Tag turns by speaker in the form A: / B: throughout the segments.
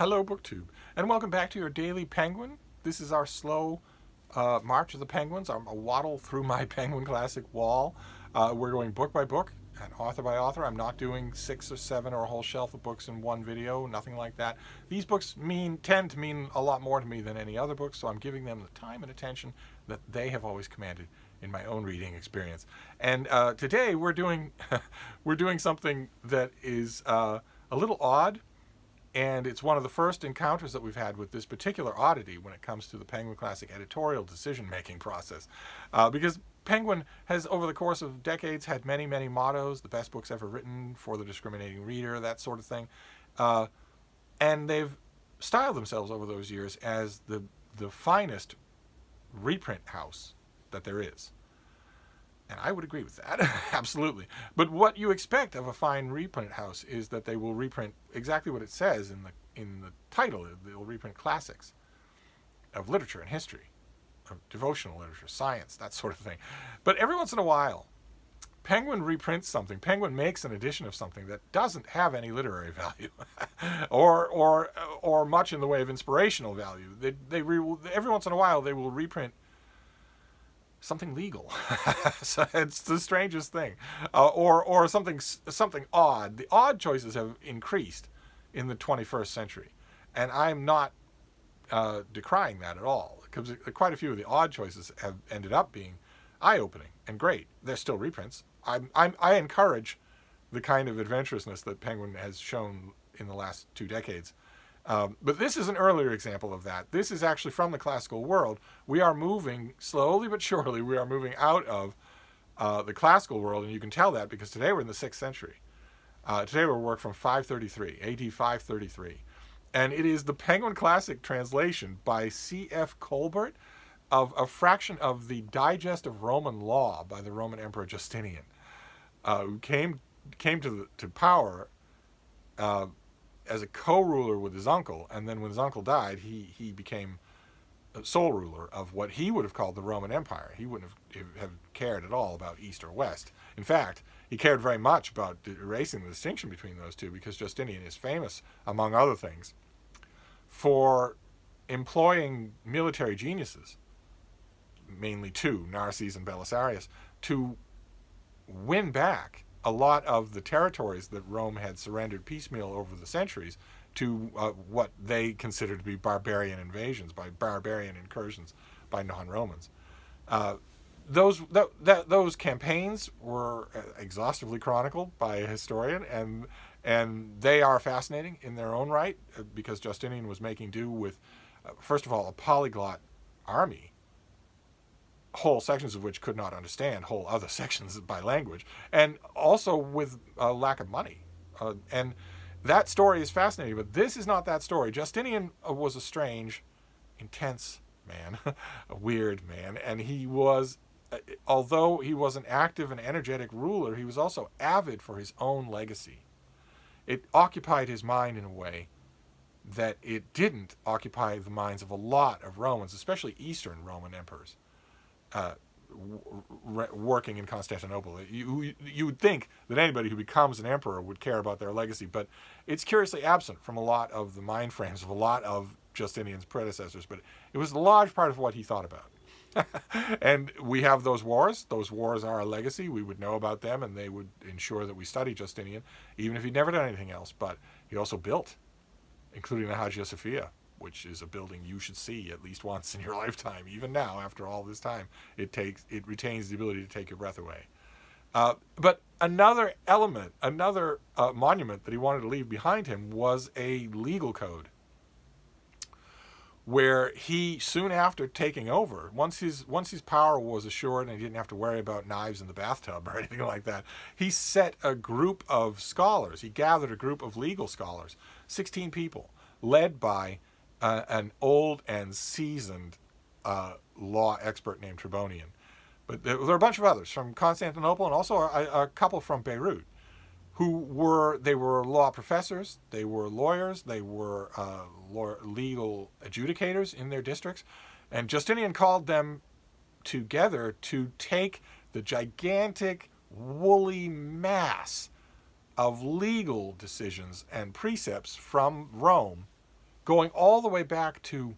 A: Hello, BookTube, and welcome back to your Daily Penguin. This is our slow march of the penguins. I'm a waddle through my Penguin Classic wall. We're going book by book and author by author. I'm not doing 6 or 7 or a whole shelf of books in one video, nothing like that. These books tend to mean a lot more to me than any other books, so I'm giving them the time and attention that they have always commanded in my own reading experience. And today we're doing we're doing something that is a little odd, and it's one of the first encounters that we've had with this particular oddity when it comes to the Penguin Classic editorial decision-making process. Because Penguin has, over the course of decades, had many, many mottos: the best books ever written, for the discriminating reader, that sort of thing. And they've styled themselves over those years as the finest reprint house that there is. And I would agree with that, absolutely. But what you expect of a fine reprint house is that they will reprint exactly what it says in the title. They'll reprint classics of literature and history, of devotional literature, science, that sort of thing. But every once in a while, Penguin reprints something. Penguin makes an edition of something that doesn't have any literary value, or much in the way of inspirational value. Every once in a while they will reprint something legal. So it's the strangest thing, or something odd. The odd choices have increased in the 21st century, and I'm not decrying that at all, because quite a few of the odd choices have ended up being eye-opening and great. They're still reprints. I encourage the kind of adventurousness that Penguin has shown in the last 2 decades. But this is an earlier example of that. This is actually from the classical world. We are moving, slowly but surely, we are moving out of the classical world, and you can tell that because today we're in the 6th century. Today we're work from 533, AD 533. And it is the Penguin Classic translation by C.F. Colbert of a fraction of the Digest of Roman Law by the Roman Emperor Justinian, who came to power as a co-ruler with his uncle, and then when his uncle died, he became sole ruler of what he would have called the Roman Empire. He wouldn't have cared at all about East or West. In fact, he cared very much about erasing the distinction between those two, because Justinian is famous, among other things, for employing military geniuses, mainly 2, Narses and Belisarius, to win back a lot of the territories that Rome had surrendered piecemeal over the centuries to what they considered to be barbarian invasions, by barbarian incursions by non-Romans. Those campaigns were exhaustively chronicled by a historian, and they are fascinating in their own right, because Justinian was making do with, first of all, a polyglot army, whole sections of which could not understand whole other sections by language, and also with a lack of money. And that story is fascinating, but this is not that story. Justinian was a strange, intense man, a weird man, and he was, although he was an active and energetic ruler, he was also avid for his own legacy. It occupied his mind in a way that it didn't occupy the minds of a lot of Romans, especially Eastern Roman emperors. Working in Constantinople. You would think that anybody who becomes an emperor would care about their legacy, but it's curiously absent from a lot of the mind frames of a lot of Justinian's predecessors, but it was a large part of what he thought about. And we have those wars. Those wars are a legacy. We would know about them, and they would ensure that we study Justinian, even if he'd never done anything else. But he also built, including the Hagia Sophia, which is a building you should see at least once in your lifetime. Even now, after all this time, it retains the ability to take your breath away. But another element, another monument that he wanted to leave behind him was a legal code, where he, soon after taking over, once his power was assured and he didn't have to worry about knives in the bathtub or anything like that, he set a group of scholars. He gathered a group of legal scholars, 16 people, led by an old and seasoned law expert named Tribonian. But there were a bunch of others from Constantinople, and also a couple from Beirut, they were law professors, they were lawyers, they were legal adjudicators in their districts. And Justinian called them together to take the gigantic, woolly mass of legal decisions and precepts from Rome going all the way back to,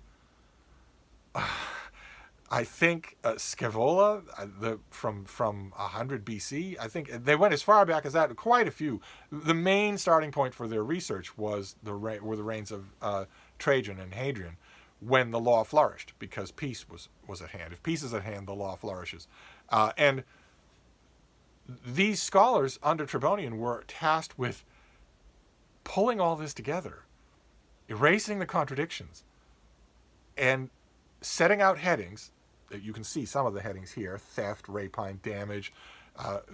A: I think, Scaevola, from 100 BC. I think they went as far back as that. Quite a few. The main starting point for their research were the reigns of Trajan and Hadrian, when the law flourished, because peace was at hand. If peace is at hand, the law flourishes. And these scholars under Tribonian were tasked with pulling all this together, erasing the contradictions, and setting out headings. You can see some of the headings here: theft, rapine, damage,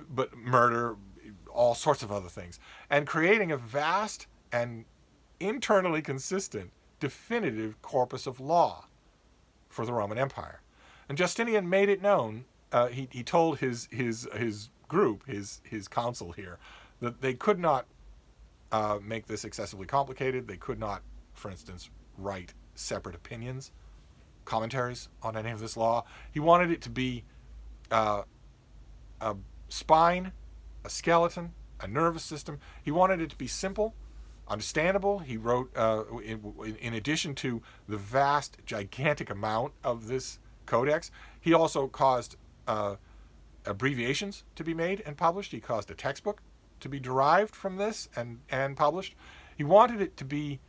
A: but murder, all sorts of other things, and creating a vast and internally consistent, definitive corpus of law for the Roman Empire. And Justinian made it known. He told his group, his council here, that they could not make this excessively complicated. They could not, for instance, write separate opinions, commentaries on any of this law. He wanted it to be a spine, a skeleton, a nervous system. He wanted it to be simple, understandable. He wrote, in addition to the vast, gigantic amount of this codex, he also caused abbreviations to be made and published. He caused a textbook to be derived from this and published. He wanted it to be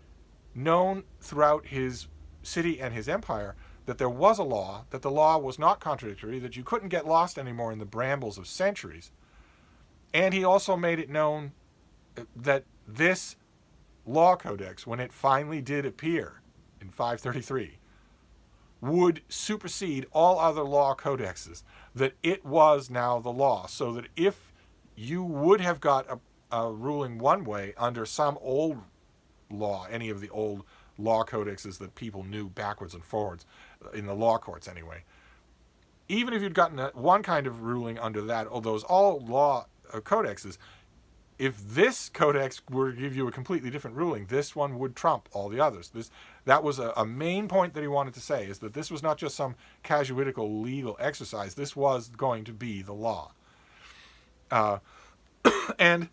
A: known throughout his city and his empire that there was a law, that the law was not contradictory, that you couldn't get lost anymore in the brambles of centuries. And he also made it known that this law codex, when it finally did appear in 533, would supersede all other law codexes, that it was now the law, so that if you would have got a ruling one way under some old law, any of the old law codexes that people knew backwards and forwards, in the law courts anyway, even if you'd gotten one kind of ruling under that, or those all law codexes, if this codex were to give you a completely different ruling, this one would trump all the others. That was a main point that he wanted to say, is that this was not just some casuitical legal exercise. This was going to be the law. And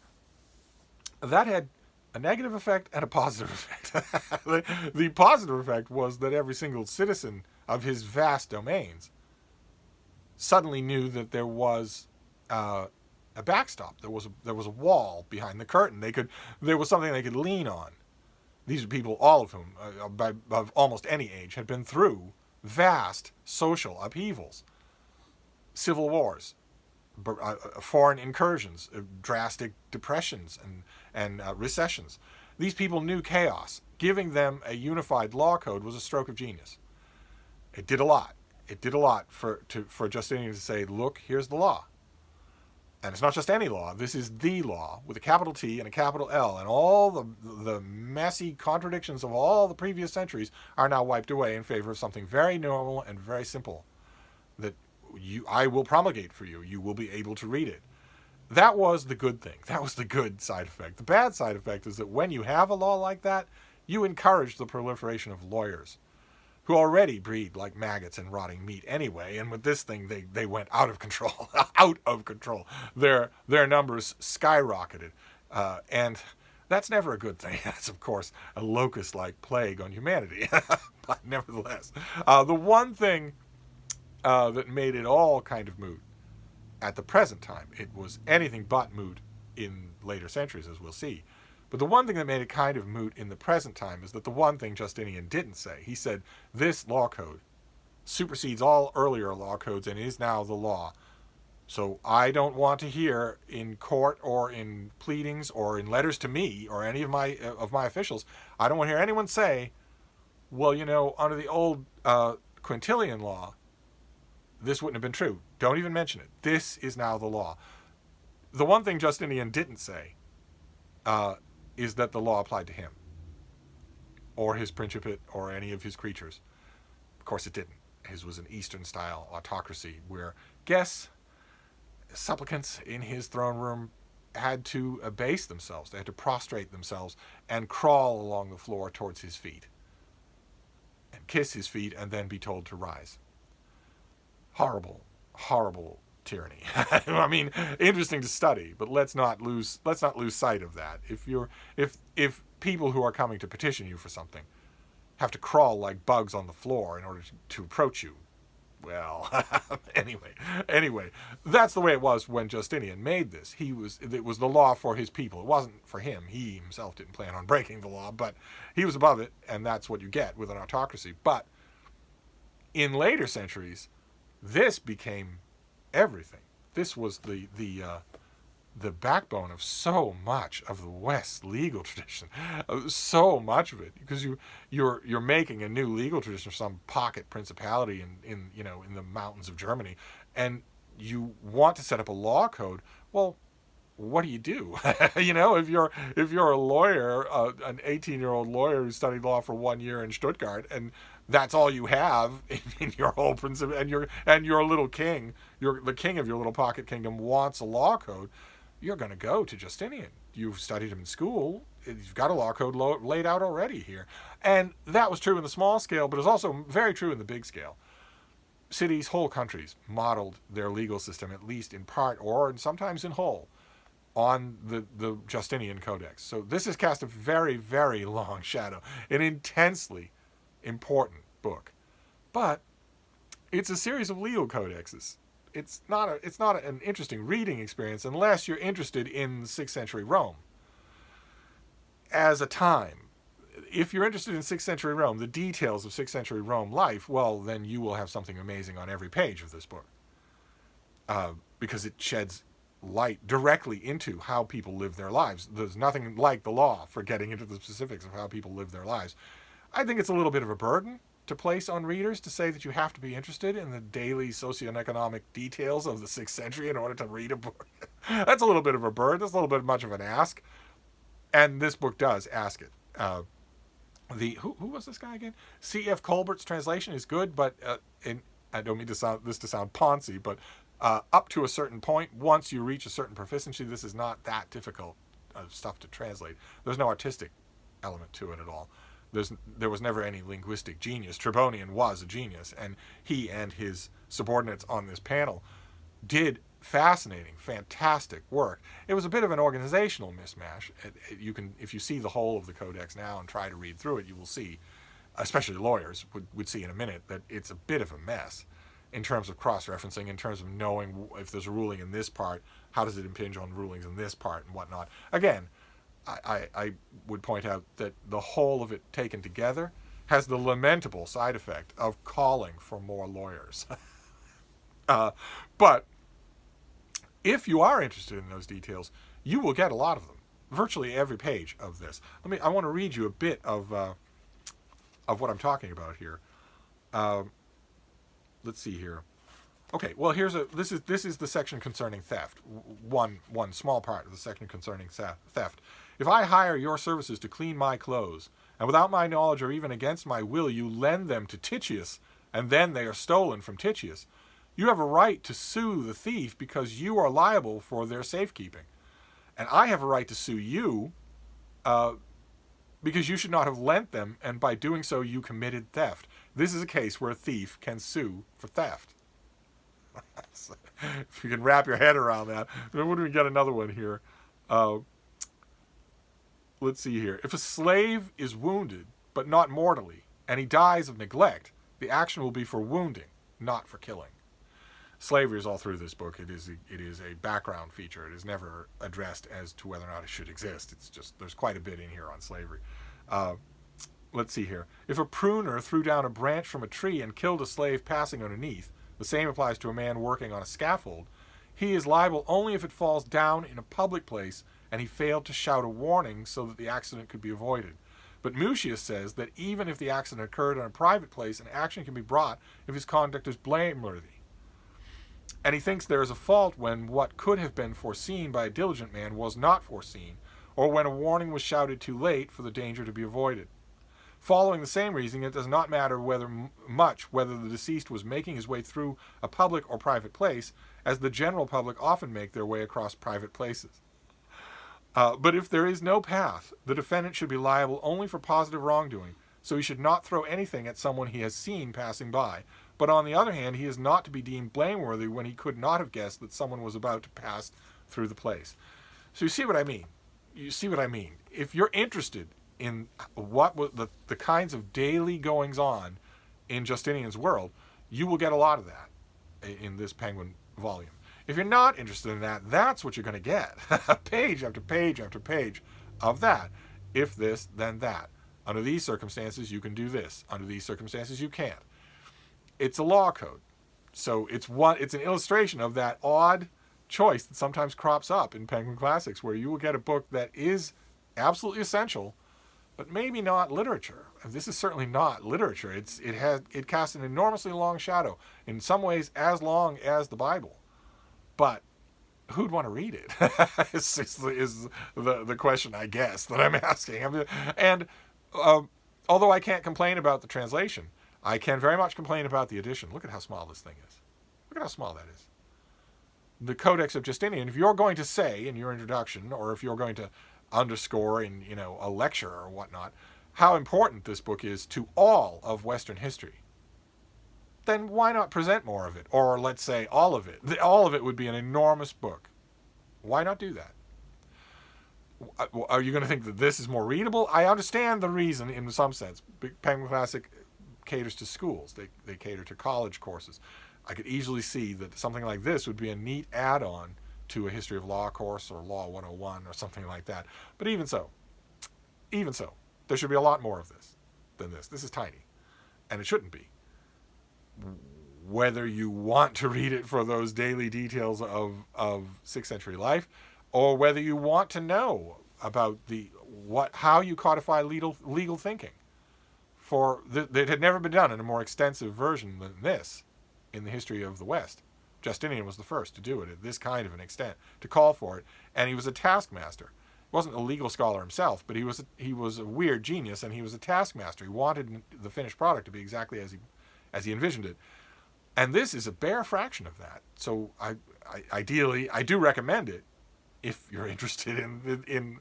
A: that had a negative effect and a positive effect. The positive effect was that every single citizen of his vast domains suddenly knew that there was a backstop. There was a wall behind the curtain. There was something they could lean on. These are people, all of whom, of almost any age, had been through vast social upheavals, civil wars, foreign incursions, drastic depressions and recessions. These people knew chaos. Giving them a unified law code was a stroke of genius. It did a lot. It did a lot for Justinian to say, look, here's the law. And it's not just any law. This is the law with a capital T and a capital L. And all the messy contradictions of all the previous centuries are now wiped away in favor of something very normal and very simple that I will promulgate for you. You will be able to read it. That was the good thing. That was the good side effect. The bad side effect is that when you have a law like that, you encourage the proliferation of lawyers, who already breed like maggots and rotting meat anyway, and with this thing they went out of control. Out of control. Their numbers skyrocketed, and that's never a good thing. That's, of course, a locust-like plague on humanity. But nevertheless, the one thing that made it all kind of moot at the present time, it was anything but moot in later centuries, as we'll see. But the one thing that made it kind of moot in the present time is that the one thing Justinian didn't say. He said, this law code supersedes all earlier law codes and is now the law. So I don't want to hear in court or in pleadings or in letters to me or any of my officials, I don't want to hear anyone say, well, under the old Quintilian law, this wouldn't have been true. Don't even mention it. This is now the law. The one thing Justinian didn't say is that the law applied to him or his principate or any of his creatures. Of course it didn't. His was an Eastern-style autocracy where guests, supplicants in his throne room had to abase themselves. They had to prostrate themselves and crawl along the floor towards his feet and kiss his feet and then be told to rise. Horrible, horrible tyranny. I mean, interesting to study, but let's not lose sight of that. If people who are coming to petition you for something have to crawl like bugs on the floor in order to approach you. Well, anyway, that's the way it was when Justinian made this. It was the law for his people. It wasn't for him. He himself didn't plan on breaking the law, but he was above it, and that's what you get with an autocracy. But in later centuries, this became everything. This was the backbone of so much of the West's legal tradition, so much of it, because you're making a new legal tradition for some pocket principality in the mountains of Germany, and you want to set up a law code. Well, what do you do? If you're a lawyer, an 18-year-old lawyer who studied law for 1 year in Stuttgart, and that's all you have in your whole principle, and you're a little king, you're the king of your little pocket kingdom, wants a law code. You're going to go to Justinian. You've studied him in school. You've got a law code laid out already here. And that was true in the small scale, but it was also very true in the big scale. Cities, whole countries, modeled their legal system, at least in part or sometimes in whole, on the Justinian Codex. So this has cast a very, very long shadow, an intensely important book. But it's a series of legal codexes. It's not an interesting reading experience unless you're interested in 6th century Rome as a time. If you're interested in 6th century Rome, the details of 6th century Rome life, well, then you will have something amazing on every page of this book, because it sheds light directly into how people live their lives. There's nothing like the law for getting into the specifics of how people live their lives. I think it's a little bit of a burden to place on readers to say that you have to be interested in the daily socioeconomic details of the 6th century in order to read a book. That's a little bit of a burden. That's a little bit much of an ask. And this book does ask it. Who was this guy again? C.F. Colbert's translation is good, but I don't mean to sound poncy, but up to a certain point, once you reach a certain proficiency, this is not that difficult stuff to translate. There's no artistic element to it at all. There was never any linguistic genius. Tribonian was a genius, and he and his subordinates on this panel did fascinating, fantastic work. It was a bit of an organizational mismatch. You can, if you see the whole of the Codex now and try to read through it, you will see, especially lawyers would see in a minute, that it's a bit of a mess in terms of cross-referencing, in terms of knowing if there's a ruling in this part, how does it impinge on rulings in this part and whatnot. Again, I would point out that the whole of it taken together has the lamentable side effect of calling for more lawyers. But if you are interested in those details, you will get a lot of them. Virtually every page of this. I want to read you a bit of what I'm talking about here. Let's see here. Okay, well this is the section concerning theft. One small part of the section concerning theft. If I hire your services to clean my clothes, and without my knowledge or even against my will you lend them to Titius, and then they are stolen from Titius, you have a right to sue the thief because you are liable for their safekeeping. And I have a right to sue you because you should not have lent them, and by doing so you committed theft. This is a case where a thief can sue for theft. If you can wrap your head around that. When do we get another one here? Let's see here. If a slave is wounded, but not mortally, and he dies of neglect, the action will be for wounding, not for killing. Slavery is all through this book. It is a background feature. It is never addressed as to whether or not it should exist. It's just, there's quite a bit in here on slavery. Let's see here. If a pruner threw down a branch from a tree and killed a slave passing underneath, the same applies to a man working on a scaffold. He is liable only if it falls down in a public place and he failed to shout a warning so that the accident could be avoided. But Mucius says that even if the accident occurred in a private place, an action can be brought if his conduct is blameworthy. And he thinks there is a fault when what could have been foreseen by a diligent man was not foreseen, or when a warning was shouted too late for the danger to be avoided. Following the same reasoning, it does not matter whether the deceased was making his way through a public or private place, as the general public often make their way across private places. But if there is no path, the defendant should be liable only for positive wrongdoing, so he should not throw anything at someone he has seen passing by. But on the other hand, he is not to be deemed blameworthy when he could not have guessed that someone was about to pass through the place. So you see what I mean? If you're interested in what was the kinds of daily goings on in Justinian's world, you will get a lot of that in this Penguin volume. If you're not interested in that, that's what you're going to get. Page after page after page of that. If this, then that. Under these circumstances, you can do this. Under these circumstances, you can't. It's a law code. So it's an illustration of that odd choice that sometimes crops up in Penguin Classics, where you will get a book that is absolutely essential, but maybe not literature. And this is certainly not literature. It casts an enormously long shadow, in some ways as long as the Bible. But who'd want to read it? is the question, I guess, that I'm asking. And although I can't complain about the translation, I can very much complain about the edition. Look at how small this thing is. Look at how small that is. The Codex of Justinian, if you're going to say in your introduction, or if you're going to underscore in, a lecture or whatnot, how important this book is to all of Western history, then why not present more of it? Or let's say all of it. All of it would be an enormous book. Why not do that? Are you going to think that this is more readable? I understand the reason in some sense. Penguin Classic caters to schools. They cater to college courses. I could easily see that something like this would be a neat add-on to a history of law course or Law 101 or something like that. But even so, there should be a lot more of this than this. This is tiny, and it shouldn't be. Whether you want to read it for those daily details of 6th century life, or whether you want to know about how you codify legal thinking, that had never been done in a more extensive version than this in the history of the West. Justinian was the first to do it at this kind of an extent, to call for it, and he was a taskmaster. He wasn't a legal scholar himself, but he was a weird genius, and he was a taskmaster. He wanted the finished product to be exactly as he envisioned it. And this is a bare fraction of that. So ideally, I do recommend it if you're interested in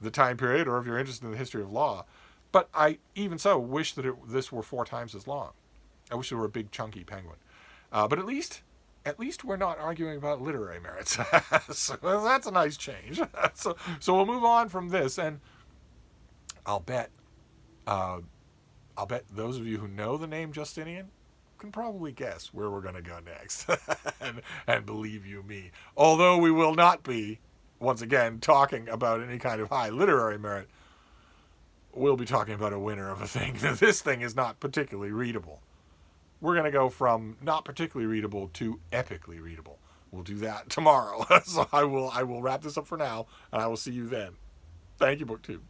A: the time period, or if you're interested in the history of law. But I, even so, wish that this were 4 times as long. I wish there were a big, chunky Penguin. But at least we're not arguing about literary merits. So that's a nice change. So we'll move on from this, and I'll bet those of you who know the name Justinian can probably guess where we're going to go next. and believe you me, although we will not be, once again, talking about any kind of high literary merit, we'll be talking about a winner of a thing. This thing is not particularly readable. We're going to go from not particularly readable to epically readable. We'll do that tomorrow. So I will wrap this up for now, and I will see you then. Thank you, BookTube.